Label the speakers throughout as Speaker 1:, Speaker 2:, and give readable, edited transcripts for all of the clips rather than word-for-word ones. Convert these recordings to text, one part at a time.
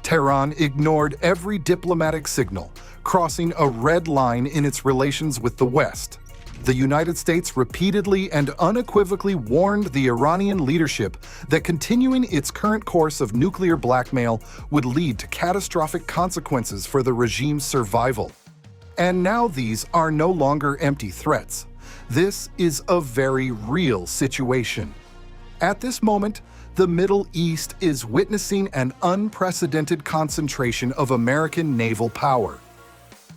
Speaker 1: Tehran ignored every diplomatic signal, crossing a red line in its relations with the West. The United States repeatedly and unequivocally warned the Iranian leadership that continuing its current course of nuclear blackmail would lead to catastrophic consequences for the regime's survival. And now these are no longer empty threats. This is a very real situation. At this moment, the Middle East is witnessing an unprecedented concentration of American naval power.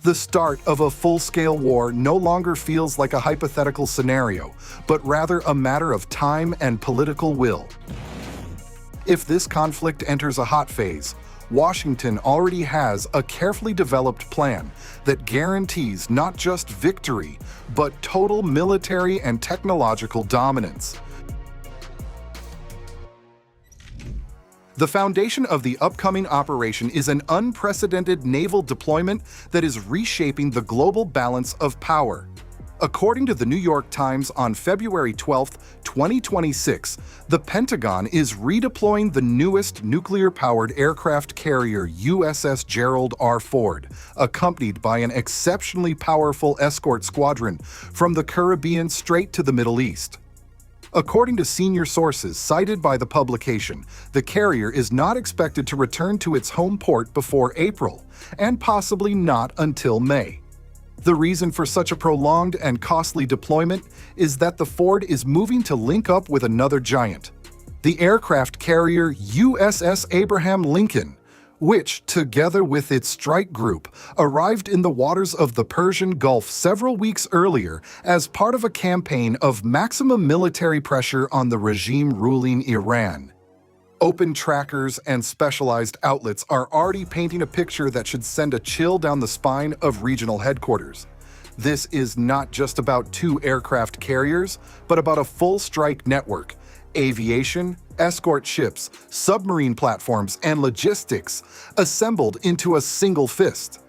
Speaker 1: The start of a full-scale war no longer feels like a hypothetical scenario, but rather a matter of time and political will. If this conflict enters a hot phase, Washington already has a carefully developed plan that guarantees not just victory, but total military and technological dominance. The foundation of the upcoming operation is an unprecedented naval deployment that is reshaping the global balance of power. According to the New York Times on February 12, 2026, the Pentagon is redeploying the newest nuclear-powered aircraft carrier USS Gerald R. Ford, accompanied by an exceptionally powerful escort squadron from the Caribbean straight to the Middle East. According to senior sources cited by the publication, the carrier is not expected to return to its home port before April, and possibly not until May. The reason for such a prolonged and costly deployment is that the Ford is moving to link up with another giant, the aircraft carrier USS Abraham Lincoln, which, together with its strike group, arrived in the waters of the Persian Gulf several weeks earlier as part of a campaign of maximum military pressure on the regime ruling Iran. Open trackers and specialized outlets are already painting a picture that should send a chill down the spine of regional headquarters. This is not just about two aircraft carriers, but about a full strike network, aviation, escort ships, submarine platforms, and logistics assembled into a single fist.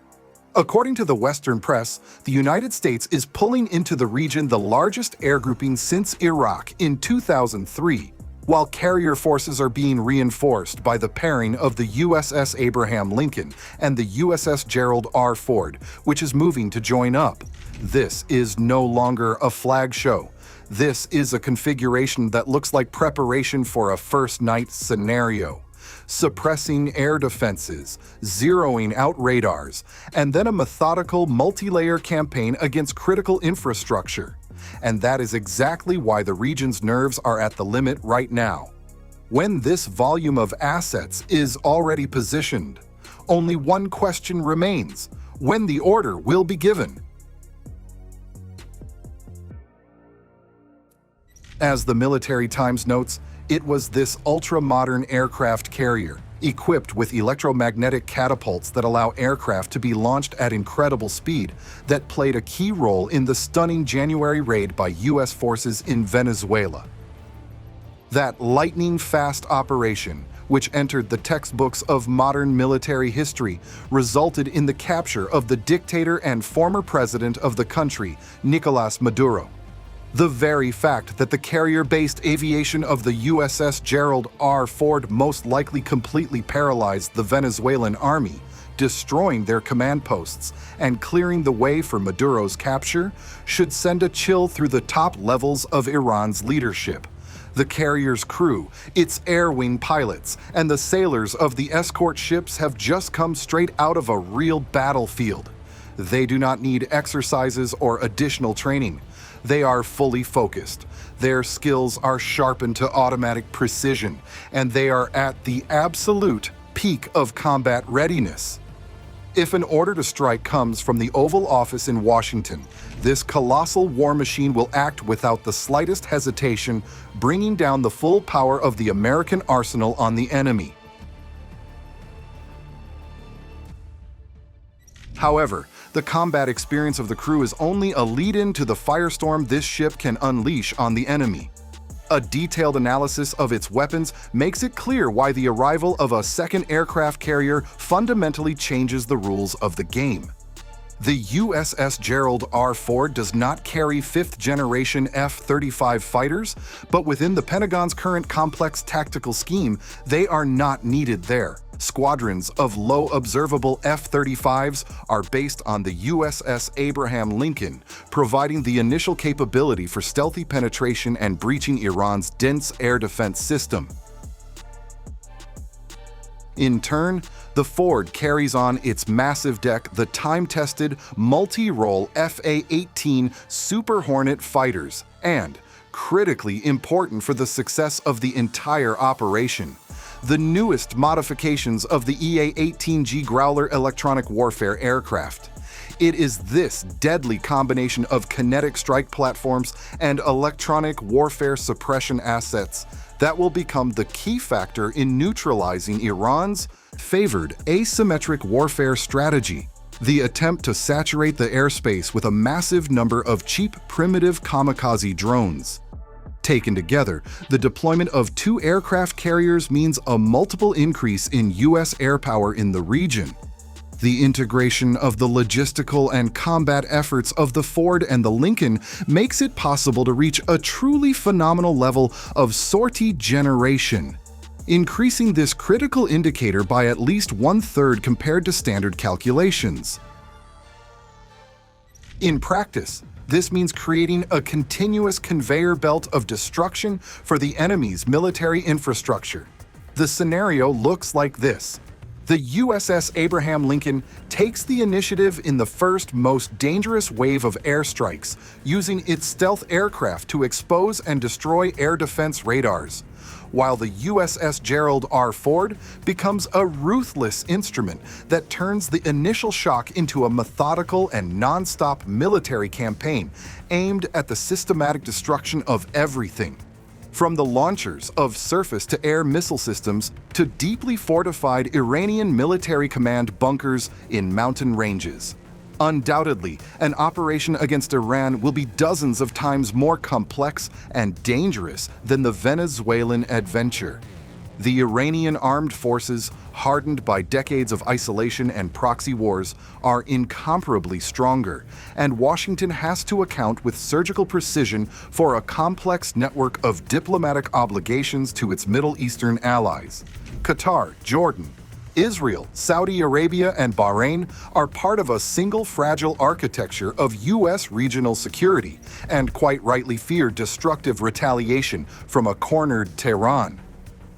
Speaker 1: According to the Western press, the United States is pulling into the region the largest air grouping since Iraq in 2003, while carrier forces are being reinforced by the pairing of the USS Abraham Lincoln and the USS Gerald R. Ford, which is moving to join up. This is no longer a flag show. This is a configuration that looks like preparation for a first night scenario. Suppressing air defenses, zeroing out radars, and then a methodical multi-layer campaign against critical infrastructure. And that is exactly why the region's nerves are at the limit right now. When this volume of assets is already positioned, only one question remains: when the order will be given. As the Military Times notes, it was this ultra-modern aircraft carrier, equipped with electromagnetic catapults that allow aircraft to be launched at incredible speed, that played a key role in the stunning January raid by U.S. forces in Venezuela. That lightning-fast operation, which entered the textbooks of modern military history, resulted in the capture of the dictator and former president of the country, Nicolás Maduro. The very fact that the carrier-based aviation of the USS Gerald R. Ford most likely completely paralyzed the Venezuelan army, destroying their command posts and clearing the way for Maduro's capture, should send a chill through the top levels of Iran's leadership. The carrier's crew, its air wing pilots, and the sailors of the escort ships have just come straight out of a real battlefield. They do not need exercises or additional training. They are fully focused. Their skills are sharpened to automatic precision, and they are at the absolute peak of combat readiness. If an order to strike comes from the Oval Office in Washington, this colossal war machine will act without the slightest hesitation, bringing down the full power of the American arsenal on the enemy. However, the combat experience of the crew is only a lead-in to the firestorm this ship can unleash on the enemy. A detailed analysis of its weapons makes it clear why the arrival of a second aircraft carrier fundamentally changes the rules of the game. The USS Gerald R. Ford does not carry fifth-generation F-35 fighters, but within the Pentagon's current complex tactical scheme, they are not needed there. Squadrons of low observable F-35s are based on the USS Abraham Lincoln, providing the initial capability for stealthy penetration and breaching Iran's dense air defense system. In turn, the Ford carries on its massive deck the time-tested, multi-role F/A-18 Super Hornet fighters and, critically important for the success of the entire operation, the newest modifications of the EA-18G Growler electronic warfare aircraft. It is this deadly combination of kinetic strike platforms and electronic warfare suppression assets that will become the key factor in neutralizing Iran's favored asymmetric warfare strategy, the attempt to saturate the airspace with a massive number of cheap, primitive kamikaze drones. Taken together, the deployment of 2 aircraft carriers means a multiple increase in U.S. air power in the region. The integration of the logistical and combat efforts of the Ford and the Lincoln makes it possible to reach a truly phenomenal level of sortie generation, increasing this critical indicator by at least 1/3 compared to standard calculations. In practice, this means creating a continuous conveyor belt of destruction for the enemy's military infrastructure. The scenario looks like this. The USS Abraham Lincoln takes the initiative in the first, most dangerous wave of airstrikes, using its stealth aircraft to expose and destroy air defense radars, while the USS Gerald R. Ford becomes a ruthless instrument that turns the initial shock into a methodical and non-stop military campaign aimed at the systematic destruction of everything, from the launchers of surface-to-air missile systems to deeply fortified Iranian military command bunkers in mountain ranges. Undoubtedly, an operation against Iran will be dozens of times more complex and dangerous than the Venezuelan adventure. The Iranian armed forces, hardened by decades of isolation and proxy wars, are incomparably stronger, and Washington has to account with surgical precision for a complex network of diplomatic obligations to its Middle Eastern allies. Qatar, Jordan, Israel, Saudi Arabia, and Bahrain are part of a single fragile architecture of U.S. regional security and quite rightly fear destructive retaliation from a cornered Tehran.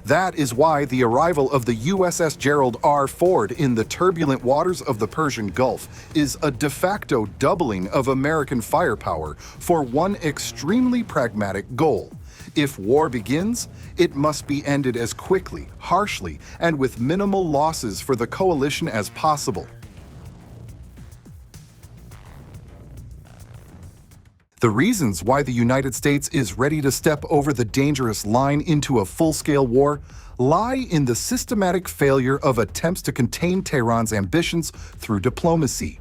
Speaker 1: That is why the arrival of the USS Gerald R. Ford in the turbulent waters of the Persian Gulf is a de facto doubling of American firepower for one extremely pragmatic goal. If war begins, it must be ended as quickly, harshly, and with minimal losses for the coalition as possible. The reasons why the United States is ready to step over the dangerous line into a full-scale war lie in the systematic failure of attempts to contain Tehran's ambitions through diplomacy.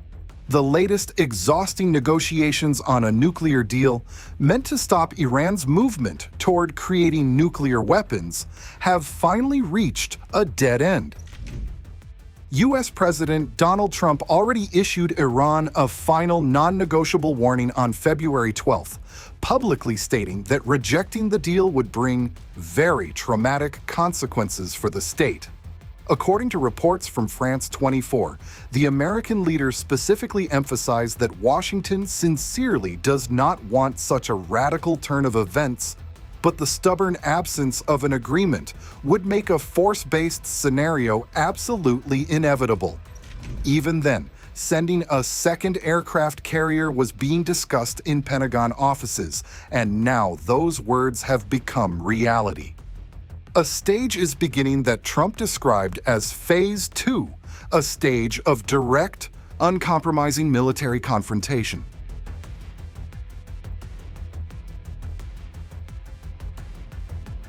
Speaker 1: The latest exhausting negotiations on a nuclear deal, meant to stop Iran's movement toward creating nuclear weapons, have finally reached a dead end. U.S. President Donald Trump already issued Iran a final non-negotiable warning on February 12th, publicly stating that rejecting the deal would bring very traumatic consequences for the state. According to reports from France 24, the American leader specifically emphasized that Washington sincerely does not want such a radical turn of events, but the stubborn absence of an agreement would make a force-based scenario absolutely inevitable. Even then, sending a second aircraft carrier was being discussed in Pentagon offices, and now those words have become reality. A stage is beginning that Trump described as Phase 2, a stage of direct, uncompromising military confrontation.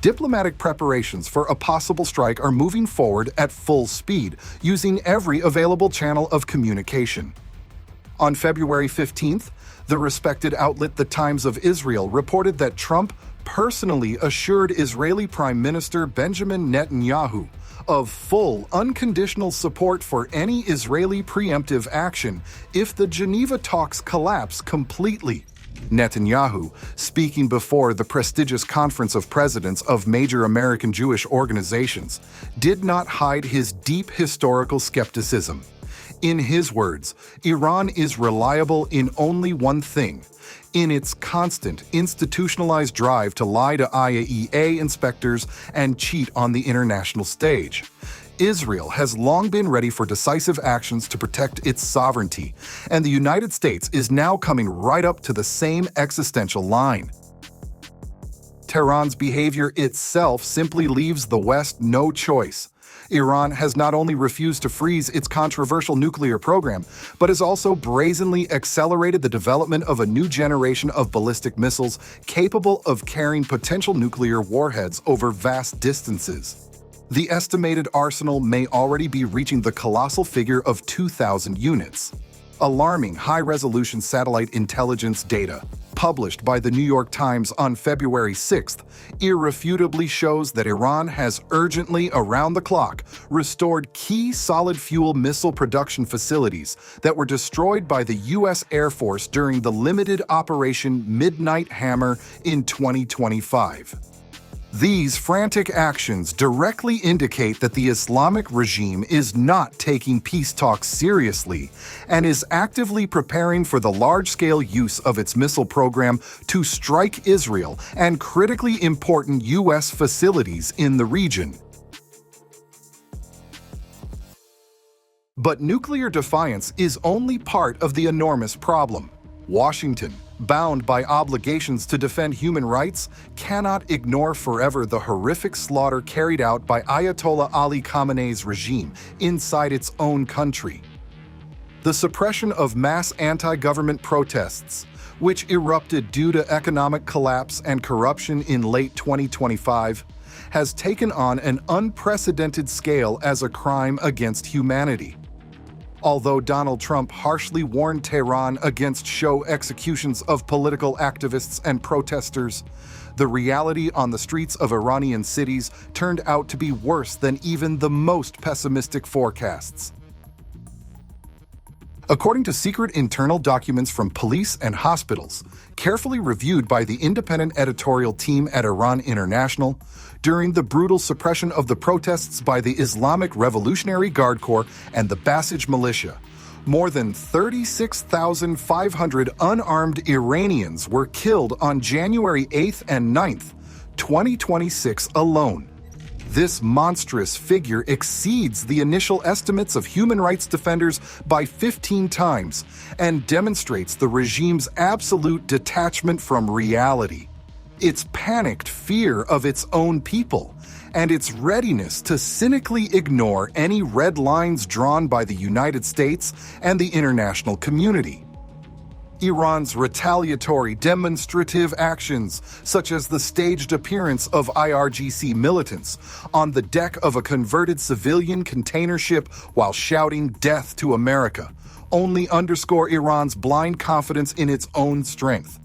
Speaker 1: Diplomatic preparations for a possible strike are moving forward at full speed, using every available channel of communication. On February 15th, the respected outlet The Times of Israel reported that Trump personally assured Israeli Prime Minister Benjamin Netanyahu of full, unconditional support for any Israeli preemptive action if the Geneva talks collapse completely. Netanyahu, speaking before the prestigious Conference of Presidents of major American Jewish organizations, did not hide his deep historical skepticism. In his words, Iran is reliable in only one thing: in its constant, institutionalized drive to lie to IAEA inspectors and cheat on the international stage. Israel has long been ready for decisive actions to protect its sovereignty, and the United States is now coming right up to the same existential line. Tehran's behavior itself simply leaves the West no choice. Iran has not only refused to freeze its controversial nuclear program, but has also brazenly accelerated the development of a new generation of ballistic missiles capable of carrying potential nuclear warheads over vast distances. The estimated arsenal may already be reaching the colossal figure of 2,000 units. Alarming high-resolution satellite intelligence data, published by the New York Times on February 6th, irrefutably shows that Iran has urgently, around the clock, restored key solid-fuel missile production facilities that were destroyed by the U.S. Air Force during the limited Operation Midnight Hammer in 2025. These frantic actions directly indicate that the Islamic regime is not taking peace talks seriously and is actively preparing for the large-scale use of its missile program to strike Israel and critically important U.S. facilities in the region. But nuclear defiance is only part of the enormous problem. Washington, bound by obligations to defend human rights, cannot ignore forever the horrific slaughter carried out by Ayatollah Ali Khamenei's regime inside its own country. The suppression of mass anti-government protests, which erupted due to economic collapse and corruption in late 2025, has taken on an unprecedented scale as a crime against humanity. Although Donald Trump harshly warned Tehran against show executions of political activists and protesters, the reality on the streets of Iranian cities turned out to be worse than even the most pessimistic forecasts. According to secret internal documents from police and hospitals, carefully reviewed by the independent editorial team at Iran International, during the brutal suppression of the protests by the Islamic Revolutionary Guard Corps and the Basij militia, more than 36,500 unarmed Iranians were killed on January 8th and 9th, 2026 alone. This monstrous figure exceeds the initial estimates of human rights defenders by 15 times and demonstrates the regime's absolute detachment from reality, its panicked fear of its own people, and its readiness to cynically ignore any red lines drawn by the United States and the international community. Iran's retaliatory demonstrative actions, such as the staged appearance of IRGC militants on the deck of a converted civilian container ship while shouting "Death to America," only underscore Iran's blind confidence in its own strength.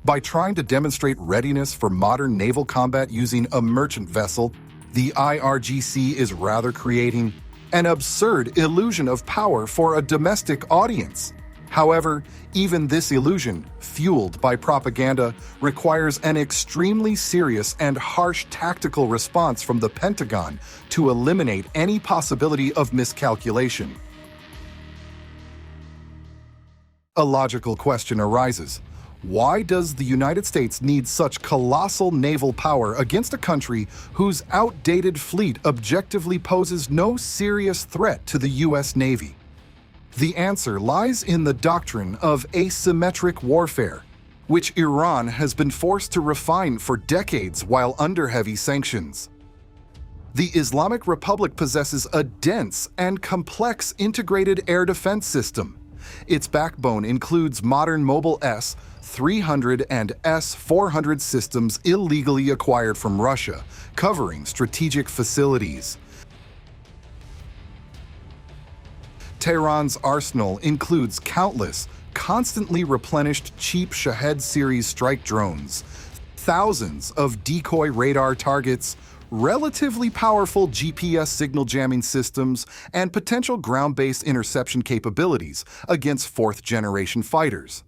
Speaker 1: By trying to demonstrate readiness for modern naval combat using a merchant vessel, the IRGC is rather creating an absurd illusion of power for a domestic audience. However, even this illusion, fueled by propaganda, requires an extremely serious and harsh tactical response from the Pentagon to eliminate any possibility of miscalculation. A logical question arises. Why does the United States need such colossal naval power against a country whose outdated fleet objectively poses no serious threat to the U.S. Navy? The answer lies in the doctrine of asymmetric warfare, which Iran has been forced to refine for decades while under heavy sanctions. The Islamic Republic possesses a dense and complex integrated air defense system. Its backbone includes modern Mobile S-300 and S-400 systems illegally acquired from Russia, covering strategic facilities. Tehran's arsenal includes countless, constantly replenished cheap Shahed series strike drones, thousands of decoy radar targets, relatively powerful GPS signal jamming systems, and potential ground-based interception capabilities against fourth-generation fighters.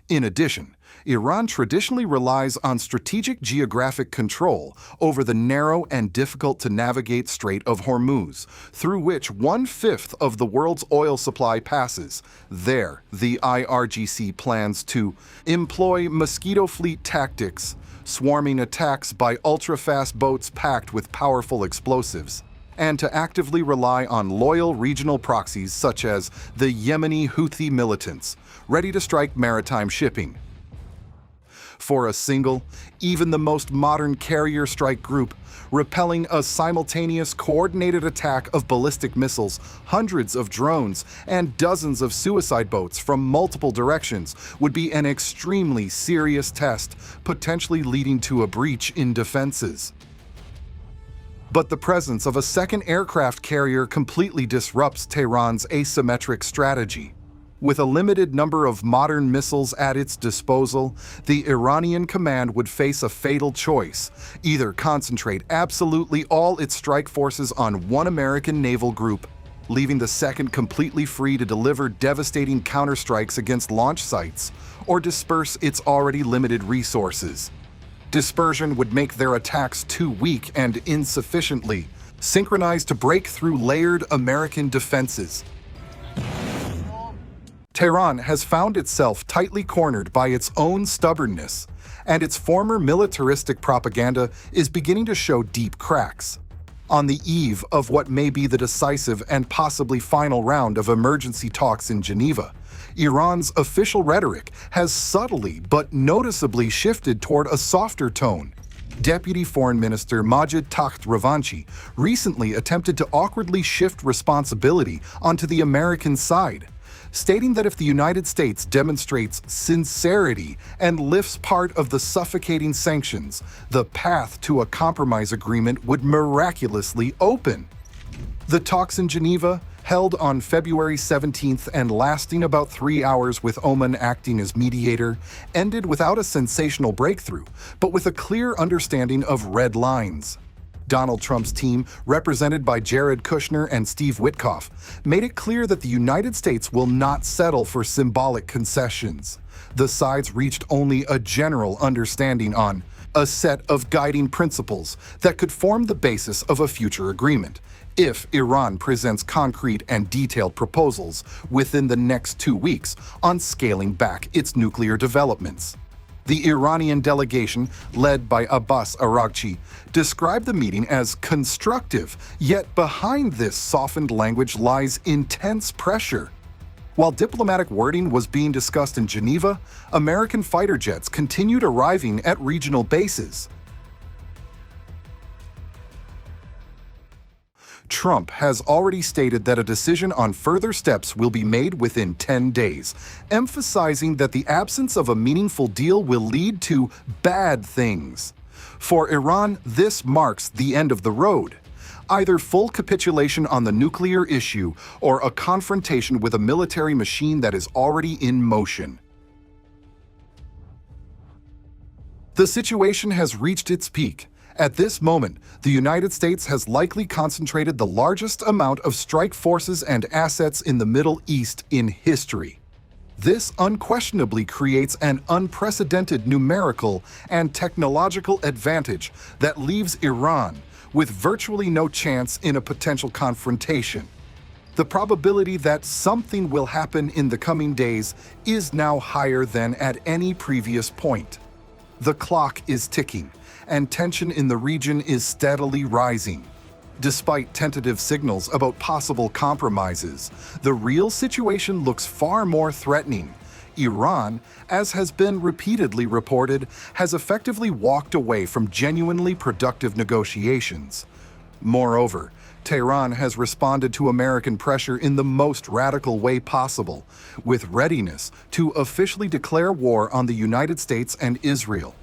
Speaker 1: In addition, Iran traditionally relies on strategic geographic control over the narrow and difficult-to-navigate Strait of Hormuz, through which 1/5 of the world's oil supply passes. There, the IRGC plans to employ mosquito fleet tactics, swarming attacks by ultra-fast boats packed with powerful explosives, and to actively rely on loyal regional proxies such as the Yemeni Houthi militants, ready to strike maritime shipping. For a single, even the most modern carrier strike group, repelling a simultaneous coordinated attack of ballistic missiles, hundreds of drones, and dozens of suicide boats from multiple directions would be an extremely serious test, potentially leading to a breach in defenses. But the presence of a second aircraft carrier completely disrupts Tehran's asymmetric strategy. With a limited number of modern missiles at its disposal, the Iranian command would face a fatal choice: either concentrate absolutely all its strike forces on one American naval group, leaving the second completely free to deliver devastating counterstrikes against launch sites, or disperse its already limited resources. Dispersion would make their attacks too weak and insufficiently synchronized to break through layered American defenses. Tehran has found itself tightly cornered by its own stubbornness, and its former militaristic propaganda is beginning to show deep cracks. On the eve of what may be the decisive and possibly final round of emergency talks in Geneva, Iran's official rhetoric has subtly but noticeably shifted toward a softer tone. Deputy Foreign Minister Majid Takht Ravanchi recently attempted to awkwardly shift responsibility onto the American side, stating that if the United States demonstrates sincerity and lifts part of the suffocating sanctions, the path to a compromise agreement would miraculously open. The talks in Geneva, held on February 17th and lasting about 3 hours with Oman acting as mediator, ended without a sensational breakthrough, but with a clear understanding of red lines. Donald Trump's team, represented by Jared Kushner and Steve Witkoff, made it clear that the United States will not settle for symbolic concessions. The sides reached only a general understanding on a set of guiding principles that could form the basis of a future agreement, if Iran presents concrete and detailed proposals within the next 2 weeks on scaling back its nuclear developments. The Iranian delegation, led by Abbas Araghchi, described the meeting as constructive, yet behind this softened language lies intense pressure. While diplomatic wording was being discussed in Geneva, American fighter jets continued arriving at regional bases. Trump has already stated that a decision on further steps will be made within 10 days, emphasizing that the absence of a meaningful deal will lead to bad things. For Iran, this marks the end of the road. Either full capitulation on the nuclear issue or a confrontation with a military machine that is already in motion. The situation has reached its peak. At this moment, the United States has likely concentrated the largest amount of strike forces and assets in the Middle East in history. This unquestionably creates an unprecedented numerical and technological advantage that leaves Iran with virtually no chance in a potential confrontation. The probability that something will happen in the coming days is now higher than at any previous point. The clock is ticking, and tension in the region is steadily rising. Despite tentative signals about possible compromises, the real situation looks far more threatening. Iran, as has been repeatedly reported, has effectively walked away from genuinely productive negotiations. Moreover, Tehran has responded to American pressure in the most radical way possible, with readiness to officially declare war on the United States and Israel.